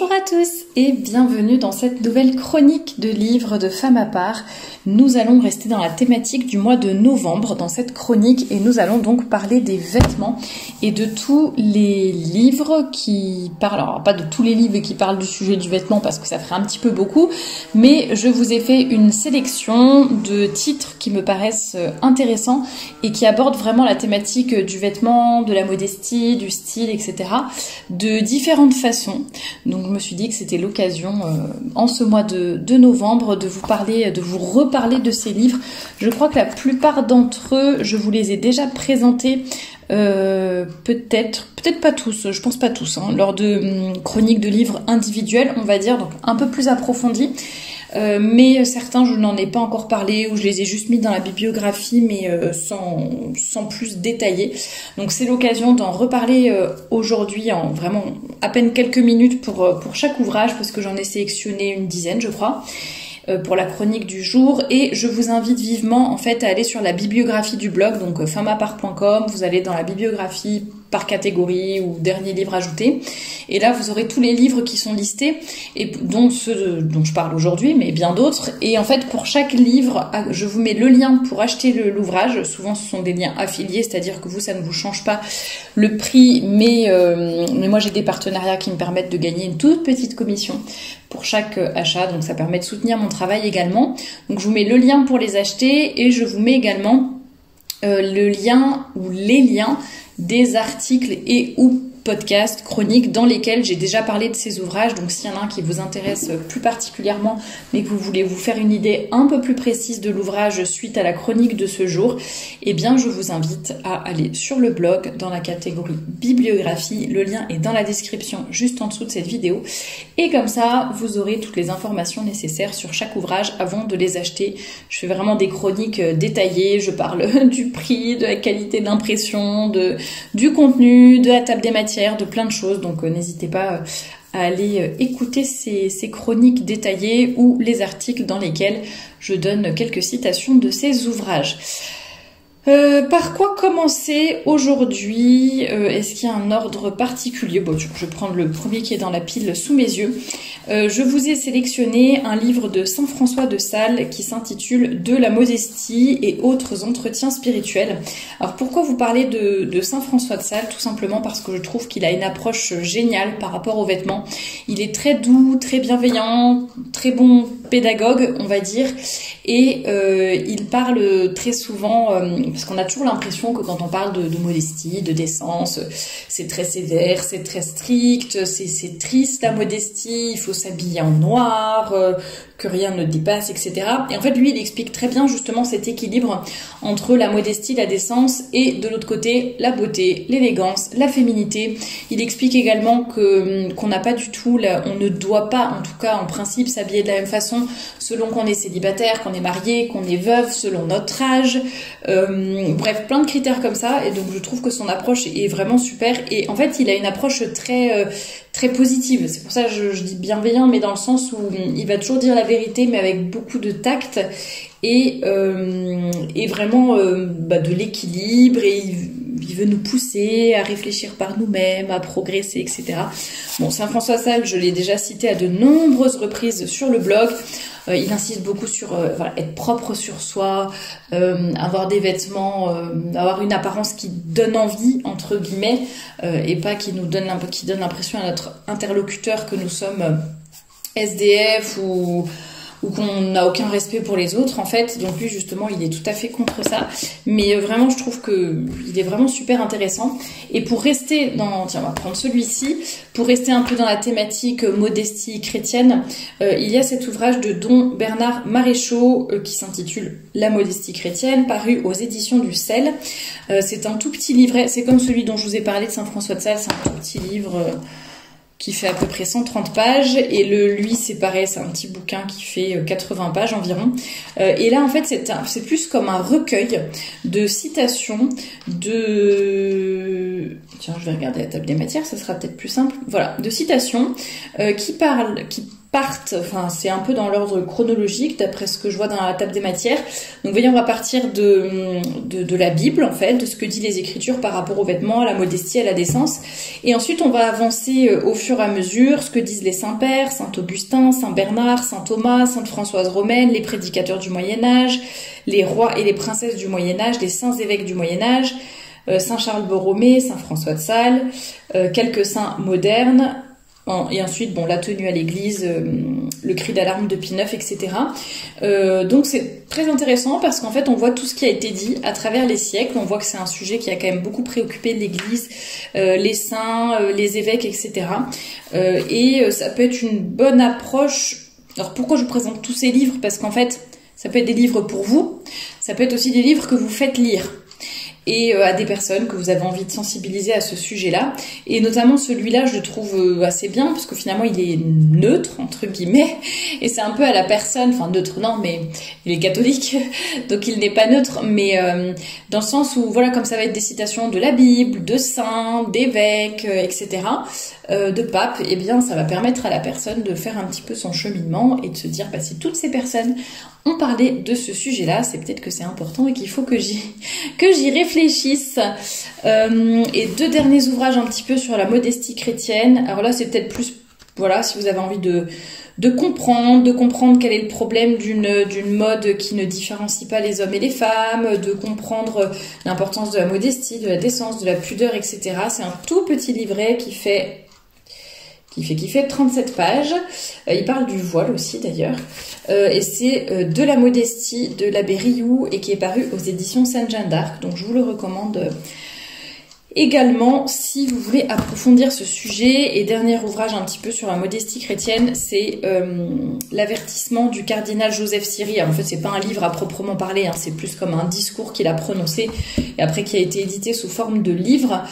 Bonjour à tous et bienvenue dans cette nouvelle chronique de livres de Femmes à part. Nous allons rester dans la thématique du mois de novembre dans cette chronique et nous allons donc parler des vêtements et de tous les livres qui parlent, alors pas de tous les livres qui parlent du sujet du vêtement parce que ça ferait un petit peu beaucoup, mais je vous ai fait une sélection de titres qui me paraissent intéressants et qui abordent vraiment la thématique du vêtement, de la modestie, du style, etc. de différentes façons. Donc je me suis dit que c'était l'occasion en ce mois de novembre de vous parler, de vous reparler de ces livres. Je crois que la plupart d'entre eux, je vous les ai déjà présentés, peut-être pas tous, je pense pas tous, hein, lors de chroniques de livres individuels, on va dire, donc un peu plus approfondies. Mais certains je n'en ai pas encore parlé ou je les ai juste mis dans la bibliographie mais sans plus détailler. Donc c'est l'occasion d'en reparler aujourd'hui en vraiment à peine quelques minutes pour chaque ouvrage parce que j'en ai sélectionné une dizaine je crois pour la chronique du jour et je vous invite vivement en fait à aller sur la bibliographie du blog donc femmapart.com, vous allez dans la bibliographie par catégorie ou dernier livre ajouté et là vous aurez tous les livres qui sont listés et dont ceux dont je parle aujourd'hui mais bien d'autres et en fait pour chaque livre je vous mets le lien pour acheter l'ouvrage. Souvent ce sont des liens affiliés, c'est-à-dire que vous ça ne vous change pas le prix mais moi j'ai des partenariats qui me permettent de gagner une toute petite commission pour chaque achat, donc ça permet de soutenir mon travail également. Donc je vous mets le lien pour les acheter et je vous mets également le lien ou les liens des articles et ou podcasts, chroniques dans lesquels j'ai déjà parlé de ces ouvrages. Donc s'il y en a un qui vous intéresse plus particulièrement mais que vous voulez vous faire une idée un peu plus précise de l'ouvrage suite à la chronique de ce jour, eh bien je vous invite à aller sur le blog dans la catégorie bibliographie. Le lien est dans la description juste en dessous de cette vidéo et comme ça vous aurez toutes les informations nécessaires sur chaque ouvrage avant de les acheter. Je fais vraiment des chroniques détaillées, je parle du prix, de la qualité de l'impression, du contenu, de la table des matières, de plein de choses, donc n'hésitez pas à aller écouter ces chroniques détaillées ou les articles dans lesquels je donne quelques citations de ces ouvrages. Par quoi commencer aujourd'hui? Est-ce qu'il y a un ordre particulier? Bon, je vais prendre le premier qui est dans la pile sous mes yeux. Je vous ai sélectionné un livre de Saint François de Sales qui s'intitule « De la modestie et autres entretiens spirituels ». Alors pourquoi vous parler de Saint François de Sales? Tout simplement parce que je trouve qu'il a une approche géniale par rapport aux vêtements. Il est très doux, très bienveillant, très bon pédagogue, on va dire, et il parle très souvent, parce qu'on a toujours l'impression que quand on parle de modestie, de décence, c'est très sévère, c'est très strict, c'est triste la modestie, il faut s'habiller en noir, que rien ne dépasse, etc. Et en fait, lui, il explique très bien justement cet équilibre entre la modestie, la décence et de l'autre côté, la beauté, l'élégance, la féminité. Il explique également qu'on n'a pas du tout, on ne doit pas, en tout cas en principe, s'habiller de la même façon selon qu'on est célibataire, qu'on est marié, qu'on est veuve, selon notre âge. Bref, plein de critères comme ça. Et donc, je trouve que son approche est vraiment super. Et en fait, il a une approche très positive. C'est pour ça que je dis bienveillant, mais dans le sens où il va toujours dire la vérité, mais avec beaucoup de tact et vraiment de l'équilibre. Et il veut nous pousser à réfléchir par nous-mêmes, à progresser, etc. Bon, Saint François de Sales, je l'ai déjà cité à de nombreuses reprises sur le blog. Il insiste beaucoup sur être propre sur soi, avoir des vêtements, avoir une apparence qui donne envie entre guillemets et pas qui donne l'impression à notre interlocuteur que nous sommes SDF ou qu'on n'a aucun respect pour les autres en fait. Donc lui justement il est tout à fait contre ça, mais vraiment je trouve que il est vraiment super intéressant. Et pour rester dans, tiens on va prendre celui-ci, pour rester un peu dans la thématique modestie chrétienne, il y a cet ouvrage de Don Bernard Maréchaux qui s'intitule La modestie chrétienne, paru aux éditions du Sel. C'est un tout petit livret, c'est comme celui dont je vous ai parlé de Saint François de Sales, c'est un tout petit livre qui fait à peu près 130 pages, et lui c'est pareil, c'est un petit bouquin qui fait 80 pages environ, et là en fait c'est plus comme un recueil de citations tiens je vais regarder la table des matières, ça sera peut-être plus simple, voilà, de citations qui parlent partent, enfin c'est un peu dans l'ordre chronologique d'après ce que je vois dans la table des matières. Donc vous voyez, on va partir de la Bible en fait, de ce que disent les Écritures par rapport aux vêtements, à la modestie, à la décence. Et ensuite on va avancer au fur et à mesure ce que disent les saints-pères, saint Augustin, saint Bernard, saint Thomas, sainte Françoise Romaine, les prédicateurs du Moyen-Âge, les rois et les princesses du Moyen-Âge, les saints évêques du Moyen-Âge, saint Charles Borromée, saint François de Sales, quelques saints modernes, et ensuite bon, la tenue à l'église, le cri d'alarme de Pie IX, etc. Donc c'est très intéressant parce qu'en fait on voit tout ce qui a été dit à travers les siècles. On voit que c'est un sujet qui a quand même beaucoup préoccupé l'église, les saints, les évêques, etc. Et ça peut être une bonne approche. Alors pourquoi je vous présente tous ces livres? Parce qu'en fait ça peut être des livres pour vous, ça peut être aussi des livres que vous faites lire et à des personnes que vous avez envie de sensibiliser à ce sujet-là. Et notamment celui-là, je le trouve assez bien, parce que finalement, il est neutre, entre guillemets, et c'est un peu à la personne, enfin neutre non, mais il est catholique, donc il n'est pas neutre, mais dans le sens où, voilà, comme ça va être des citations de la Bible, de saints, d'évêques, etc., de papes, eh bien, ça va permettre à la personne de faire un petit peu son cheminement et de se dire, bah, si toutes ces personnes ont parlé de ce sujet-là, c'est peut-être que c'est important et qu'il faut que j'y réfléchisse. Et deux derniers ouvrages un petit peu sur la modestie chrétienne. Alors là, c'est peut-être plus, voilà, si vous avez envie de comprendre quel est le problème d'une mode qui ne différencie pas les hommes et les femmes, de comprendre l'importance de la modestie, de la décence, de la pudeur, etc. C'est un tout petit livret qui fait 37 pages. Il parle du voile aussi d'ailleurs. Et c'est de la modestie de l'abbé Riou et qui est paru aux éditions Sainte-Jeanne d'Arc. Donc je vous le recommande également si vous voulez approfondir ce sujet. Et dernier ouvrage un petit peu sur la modestie chrétienne, c'est l'avertissement du cardinal Joseph Siry. Alors, en fait, c'est pas un livre à proprement parler, hein, c'est plus comme un discours qu'il a prononcé et après qui a été édité sous forme de livre.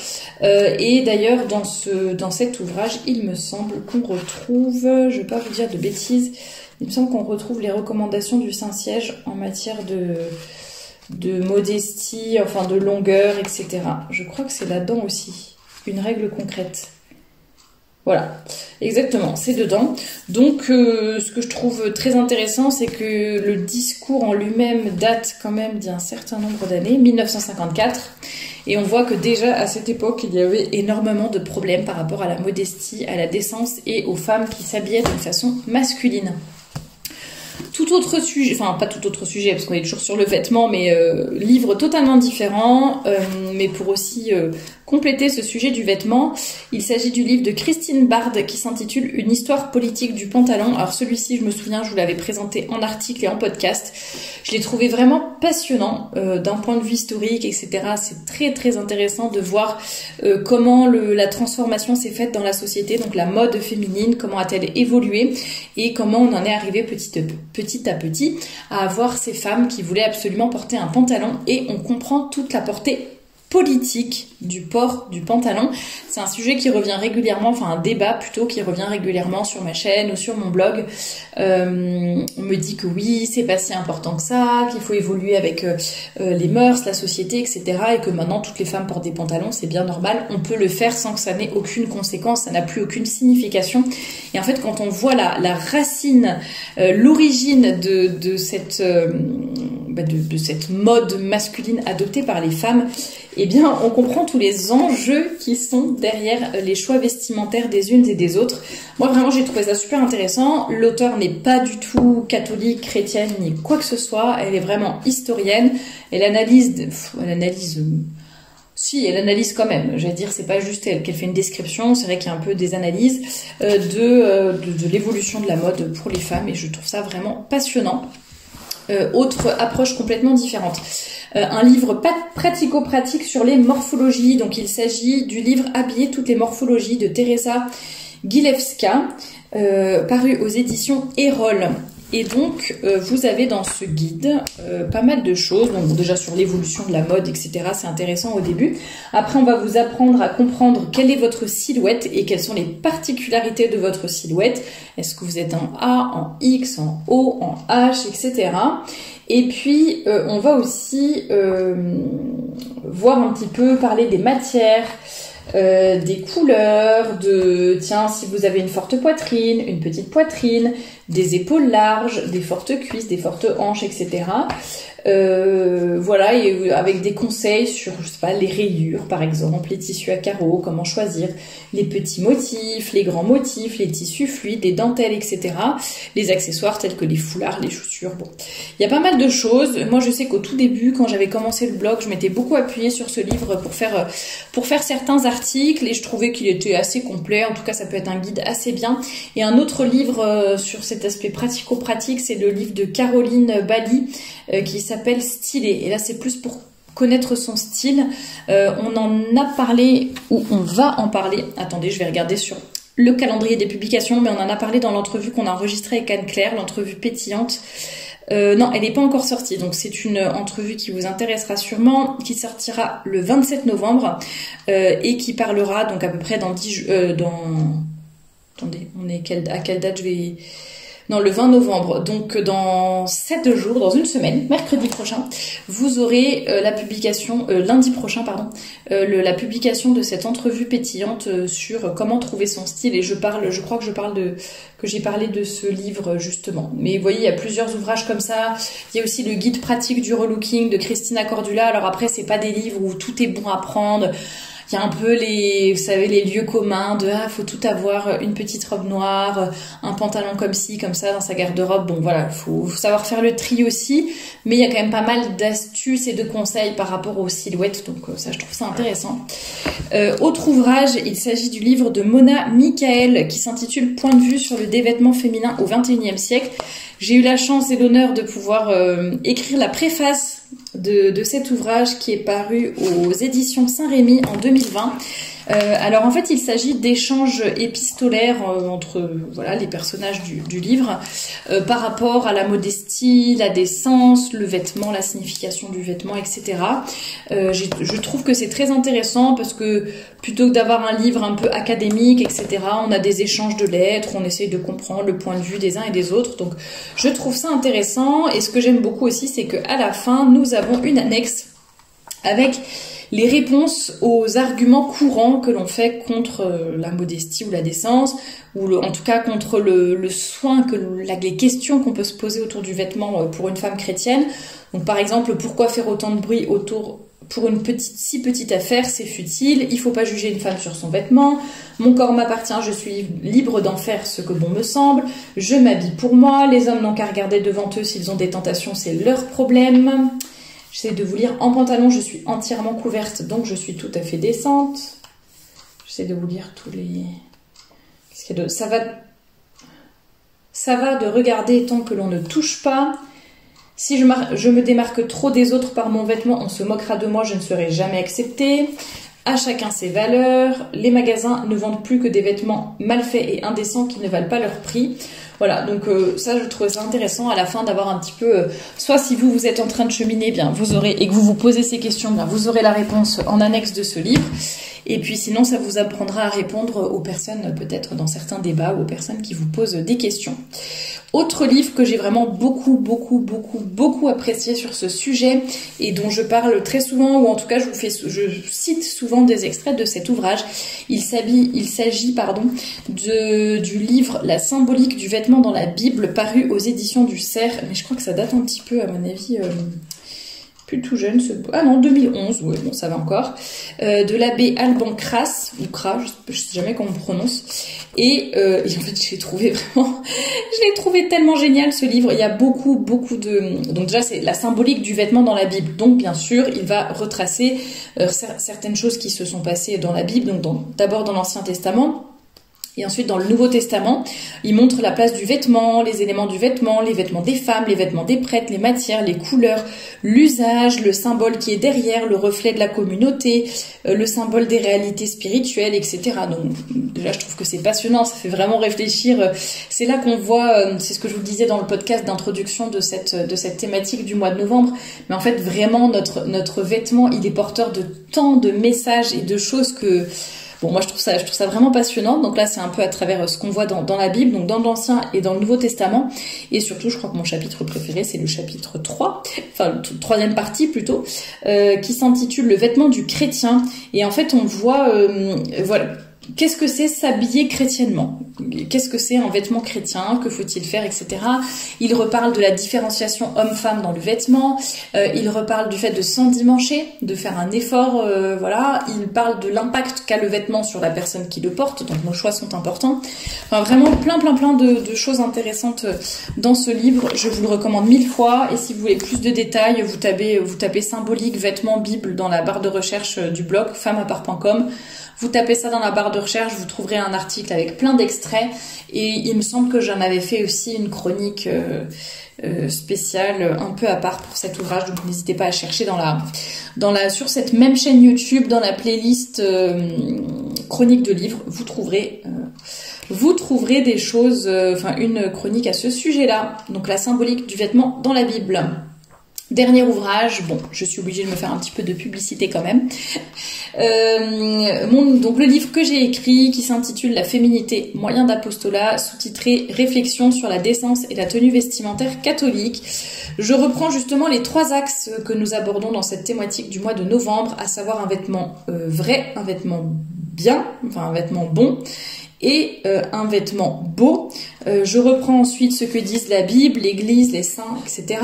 Et d'ailleurs, dans cet ouvrage, il me semble qu'on retrouve, je vais pas vous dire de bêtises, il me semble qu'on retrouve les recommandations du Saint-Siège en matière de modestie, enfin de longueur, etc. Je crois que c'est là-dedans aussi, une règle concrète. Voilà, exactement, c'est dedans. Donc, ce que je trouve très intéressant, c'est que le discours en lui-même date quand même d'un certain nombre d'années, 1954, et on voit que déjà à cette époque, il y avait énormément de problèmes par rapport à la modestie, à la décence et aux femmes qui s'habillaient d'une façon masculine. Tout autre sujet, enfin pas tout autre sujet parce qu'on est toujours sur le vêtement, mais livre totalement différent, mais pour aussi compléter ce sujet du vêtement, il s'agit du livre de Christine Bard qui s'intitule Une histoire politique du pantalon. Alors celui-ci, je me souviens, je vous l'avais présenté en article et en podcast. Je l'ai trouvé vraiment passionnant d'un point de vue historique, etc. C'est très très intéressant de voir comment la transformation s'est faite dans la société, donc la mode féminine, comment a-t-elle évolué et comment on en est arrivé petit à petit à avoir ces femmes qui voulaient absolument porter un pantalon, et on comprend toute la portée politique du port du pantalon. C'est un sujet qui revient régulièrement, enfin un débat plutôt qui revient régulièrement sur ma chaîne ou sur mon blog. On me dit que oui, c'est pas si important que ça, qu'il faut évoluer avec les mœurs, la société, etc. Et que maintenant toutes les femmes portent des pantalons, c'est bien normal. On peut le faire sans que ça n'ait aucune conséquence, ça n'a plus aucune signification. Et en fait, quand on voit la racine, l'origine de cette mode masculine adoptée par les femmes, eh bien, on comprend tous les enjeux qui sont derrière les choix vestimentaires des unes et des autres. Moi, vraiment, j'ai trouvé ça super intéressant. L'auteur n'est pas du tout catholique, chrétienne, ni quoi que ce soit. Elle est vraiment historienne. Elle analyse quand même. J'allais dire, c'est pas juste elle qu'elle fait une description. C'est vrai qu'il y a un peu des analyses de l'évolution de la mode pour les femmes, et je trouve ça vraiment passionnant. Autre approche complètement différente. Un livre pratico-pratique sur les morphologies. Donc il s'agit du livre Habiller toutes les morphologies de Teresa Gilewska, paru aux éditions Erol. Et donc vous avez dans ce guide pas mal de choses. Donc déjà sur l'évolution de la mode, etc. C'est intéressant au début. Après on va vous apprendre à comprendre quelle est votre silhouette et quelles sont les particularités de votre silhouette. Est-ce que vous êtes en A, en X, en O, en H, etc. Et puis on va aussi voir un petit peu, parler des matières, des couleurs, tiens, si vous avez une forte poitrine, une petite poitrine, des épaules larges, des fortes cuisses, des fortes hanches, etc. Voilà, et avec des conseils sur, je sais pas, les rayures par exemple, les tissus à carreaux, comment choisir, les petits motifs, les grands motifs, les tissus fluides, les dentelles, etc. Les accessoires tels que les foulards, les chaussures, bon. Il y a pas mal de choses. Moi, je sais qu'au tout début, quand j'avais commencé le blog, je m'étais beaucoup appuyée sur ce livre pour faire certains articles et je trouvais qu'il était assez complet. En tout cas, ça peut être un guide assez bien. Et un autre livre sur cet aspect pratico-pratique, c'est le livre de Caroline Bally qui s'appelle Stylé. Et là, c'est plus pour connaître son style. On en a parlé, ou on va en parler. Attendez, je vais regarder sur le calendrier des publications, mais on en a parlé dans l'entrevue qu'on a enregistrée avec Anne-Claire, l'entrevue pétillante. Non, elle n'est pas encore sortie, donc c'est une entrevue qui vous intéressera sûrement, qui sortira le 27 novembre et qui parlera donc à peu près dans 10 Attendez, on est à quelle date je vais... Non, le 20 novembre, donc dans 7 jours, dans une semaine, mercredi prochain, vous aurez la publication, lundi prochain, pardon, la publication de cette entrevue pétillante sur comment trouver son style. Et je crois que j'ai parlé de ce livre justement. Mais vous voyez, il y a plusieurs ouvrages comme ça. Il y a aussi le guide pratique du relooking de Christina Cordula. Alors après, c'est pas des livres où tout est bon à prendre. Il y a un peu vous savez, les lieux communs de faut tout avoir, une petite robe noire, un pantalon comme ci, comme ça dans sa garde-robe. Bon voilà, faut savoir faire le tri aussi, mais il y a quand même pas mal d'astuces et de conseils par rapport aux silhouettes, donc ça je trouve ça intéressant. Autre ouvrage, il s'agit du livre de Mona Michael qui s'intitule Point de vue sur le dévêtement féminin au XXIe siècle. J'ai eu la chance et l'honneur de pouvoir écrire la préface de cet ouvrage qui est paru aux éditions Saint-Rémy en 2020. Alors en fait il s'agit d'échanges épistolaires entre voilà, les personnages du livre par rapport à la modestie, la décence, le vêtement, la signification du vêtement, etc. Je trouve que c'est très intéressant parce que plutôt que d'avoir un livre un peu académique, etc., on a des échanges de lettres, on essaye de comprendre le point de vue des uns et des autres. Donc je trouve ça intéressant et ce que j'aime beaucoup aussi c'est qu'à la fin nous avons une annexe avec les réponses aux arguments courants que l'on fait contre la modestie ou la décence, ou en tout cas contre le soin, les questions qu'on peut se poser autour du vêtement pour une femme chrétienne. Donc par exemple, pourquoi faire autant de bruit autour pour une si petite affaire, c'est futile, il faut pas juger une femme sur son vêtement, mon corps m'appartient, je suis libre d'en faire ce que bon me semble, je m'habille pour moi, les hommes n'ont qu'à regarder devant eux, s'ils ont des tentations, c'est leur problème. J'essaie de vous lire. En pantalon, je suis entièrement couverte, donc je suis tout à fait décente. J'essaie de vous lire tous les... Qu'est-ce qu'il y a de... Ça va de regarder tant que l'on ne touche pas. Si je me démarque trop des autres par mon vêtement, on se moquera de moi, je ne serai jamais acceptée. À chacun ses valeurs. Les magasins ne vendent plus que des vêtements mal faits et indécents qui ne valent pas leur prix. Voilà, donc ça je trouve ça intéressant à la fin d'avoir un petit peu, soit si vous êtes en train de cheminer, bien vous aurez, et que vous vous posez ces questions, bien vous aurez la réponse en annexe de ce livre, et puis sinon ça vous apprendra à répondre aux personnes, peut-être dans certains débats, ou aux personnes qui vous posent des questions. Autre livre que j'ai vraiment beaucoup apprécié sur ce sujet, et dont je parle très souvent, ou en tout cas je cite souvent des extraits de cet ouvrage, il s'agit du livre La symbolique du vêtement dans la Bible, paru aux éditions du Cerf, mais je crois que ça date un petit peu à mon avis, plus tout jeune, ah non, 2011, ouais, bon ça va encore, de l'abbé Alban Cras, ou Cras, je sais jamais comment on prononce, et en fait je l'ai trouvé tellement génial ce livre. Il y a beaucoup de... Donc déjà c'est la symbolique du vêtement dans la Bible, donc bien sûr il va retracer certaines choses qui se sont passées dans la Bible, donc d'abord dans l'Ancien Testament, et ensuite, dans le Nouveau Testament, il montre la place du vêtement, les éléments du vêtement, les vêtements des femmes, les vêtements des prêtres, les matières, les couleurs, l'usage, le symbole qui est derrière, le reflet de la communauté, le symbole des réalités spirituelles, etc. Donc déjà, je trouve que c'est passionnant, ça fait vraiment réfléchir. C'est là qu'on voit, c'est ce que je vous disais dans le podcast d'introduction de cette thématique du mois de novembre, mais en fait, vraiment, notre vêtement, il est porteur de tant de messages et de choses que... Bon, moi je trouve ça vraiment passionnant. Donc là, c'est un peu à travers ce qu'on voit dans la Bible, donc dans l'Ancien et dans le Nouveau Testament. Et surtout, je crois que mon chapitre préféré, c'est le chapitre 3, enfin troisième partie plutôt, qui s'intitule Le vêtement du chrétien. Et en fait, on voit, voilà. Qu'est-ce que c'est s'habiller chrétiennement? Qu'est-ce que c'est un vêtement chrétien? Que faut-il faire, etc. Il reparle de la différenciation homme-femme dans le vêtement. Il reparle du fait de s'endimancher, de faire un effort, voilà. Il parle de l'impact qu'a le vêtement sur la personne qui le porte. Donc nos choix sont importants. Enfin vraiment plein de choses intéressantes dans ce livre. Je vous le recommande 1000 fois. Et si vous voulez plus de détails, vous tapez symbolique vêtements Bible dans la barre de recherche du blog femmeapart.com. Vous tapez ça dans la barre de recherche, vous trouverez un article avec plein d'extraits. Et il me semble que j'en avais fait aussi une chronique spéciale un peu à part pour cet ouvrage. Donc n'hésitez pas à chercher sur cette même chaîne YouTube, dans la playlist chronique de livres, vous trouverez des choses, une chronique à ce sujet-là. Donc la symbolique du vêtement dans la Bible. Dernier ouvrage, bon, je suis obligée de me faire un petit peu de publicité quand même. Donc le livre que j'ai écrit, qui s'intitule La féminité, moyen d'apostolat, sous-titré Réflexion sur la décence et la tenue vestimentaire catholique. Je reprends justement les 3 axes que nous abordons dans cette thématique du mois de novembre, à savoir un vêtement vrai, un vêtement bien, enfin un vêtement bon, et un vêtement beau. Je reprends ensuite ce que disent la Bible, l'Église, les saints, etc.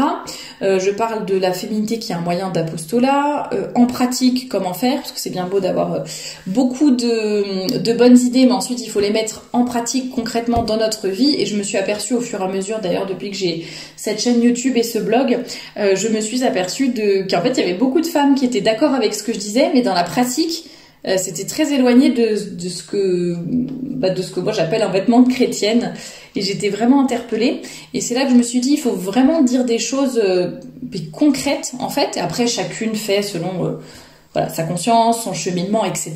Je parle de la féminité qui est un moyen d'apostolat. En pratique, comment faire, parce que c'est bien beau d'avoir beaucoup de bonnes idées, mais ensuite il faut les mettre en pratique concrètement dans notre vie. Et je me suis aperçue au fur et à mesure, d'ailleurs depuis que j'ai cette chaîne YouTube et ce blog, je me suis aperçue qu'en fait il y avait beaucoup de femmes qui étaient d'accord avec ce que je disais, mais dans la pratique, c'était très éloigné de ce que moi j'appelle un vêtement de chrétienne, et j'étais vraiment interpellée. Et c'est là que je me suis dit, il faut vraiment dire des choses concrètes en fait, et après chacune fait selon sa conscience, son cheminement, etc.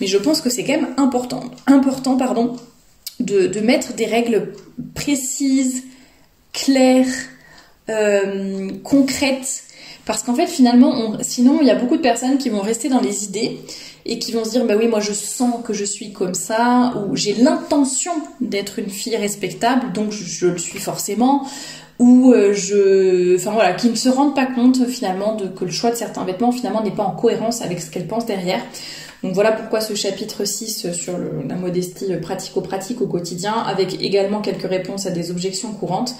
Mais je pense que c'est quand même important de mettre des règles précises, claires, concrètes, parce qu'en fait finalement sinon il y a beaucoup de personnes qui vont rester dans les idées et qui vont se dire bah oui, moi je sens que je suis comme ça, ou j'ai l'intention d'être une fille respectable donc je le suis forcément, ou qui ne se rendent pas compte finalement que le choix de certains vêtements finalement n'est pas en cohérence avec ce qu'elles pensent derrière. Donc voilà pourquoi ce chapitre 6 sur la modestie pratico-pratique au quotidien, avec également quelques réponses à des objections courantes.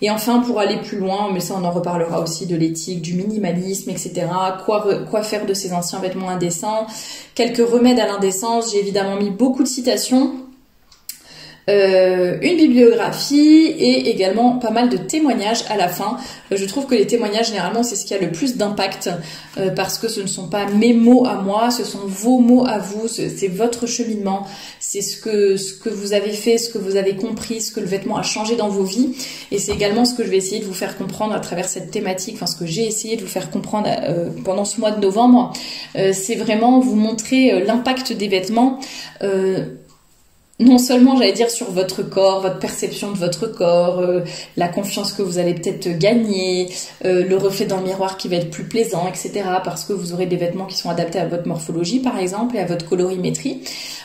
Et enfin, pour aller plus loin, mais ça on en reparlera aussi, de l'éthique, du minimalisme, etc. Quoi faire de ces anciens vêtements indécents, quelques remèdes à l'indécence. J'ai évidemment mis beaucoup de citations, une bibliographie et également pas mal de témoignages à la fin. Je trouve que les témoignages, généralement, c'est ce qui a le plus d'impact parce que ce ne sont pas mes mots à moi, ce sont vos mots à vous, c'est votre cheminement, c'est ce que vous avez fait, ce que vous avez compris, ce que le vêtement a changé dans vos vies. Et c'est également ce que je vais essayer de vous faire comprendre à travers cette thématique, enfin ce que j'ai essayé de vous faire comprendre pendant ce mois de novembre. C'est vraiment vous montrer l'impact des vêtements, non seulement, j'allais dire, sur votre corps, votre perception de votre corps, la confiance que vous allez peut-être gagner, le reflet dans le miroir qui va être plus plaisant, etc. Parce que vous aurez des vêtements qui sont adaptés à votre morphologie, par exemple, et à votre colorimétrie.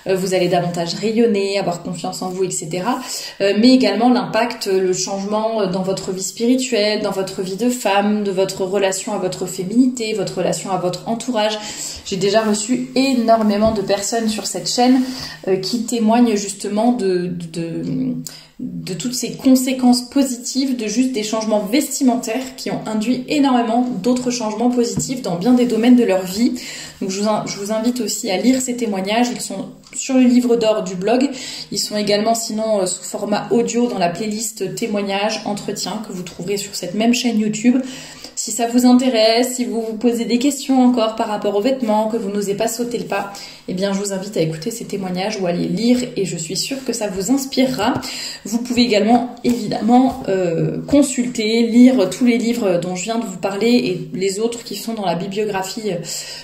Vous allez davantage rayonner, avoir confiance en vous, etc. Mais également l'impact, le changement dans votre vie spirituelle, dans votre vie de femme, de votre relation à votre féminité, votre relation à votre entourage. J'ai déjà reçu énormément de personnes sur cette chaîne qui témoignent justement de toutes ces conséquences positives de juste des changements vestimentaires qui ont induit énormément d'autres changements positifs dans bien des domaines de leur vie. Donc je vous invite aussi à lire ces témoignages. Ils sont sur le livre d'or du blog. Ils sont également sinon sous format audio dans la playlist témoignages, entretiens que vous trouverez sur cette même chaîne YouTube. Si ça vous intéresse, si vous vous posez des questions encore par rapport aux vêtements, que vous n'osez pas sauter le pas, eh bien je vous invite à écouter ces témoignages ou à les lire et je suis sûre que ça vous inspirera. Vous pouvez également évidemment consulter, lire tous les livres dont je viens de vous parler et les autres qui sont dans la bibliographie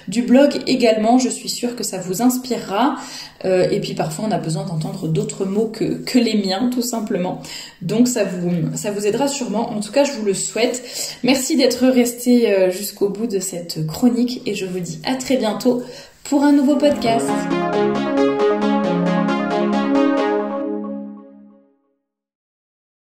du blog également. Je suis sûre que ça vous inspirera. Et puis parfois on a besoin d'entendre d'autres mots que les miens tout simplement. Donc ça vous aidera sûrement. En tout cas je vous le souhaite. Merci d'être resté jusqu'au bout de cette chronique et je vous dis à très bientôt pour un nouveau podcast.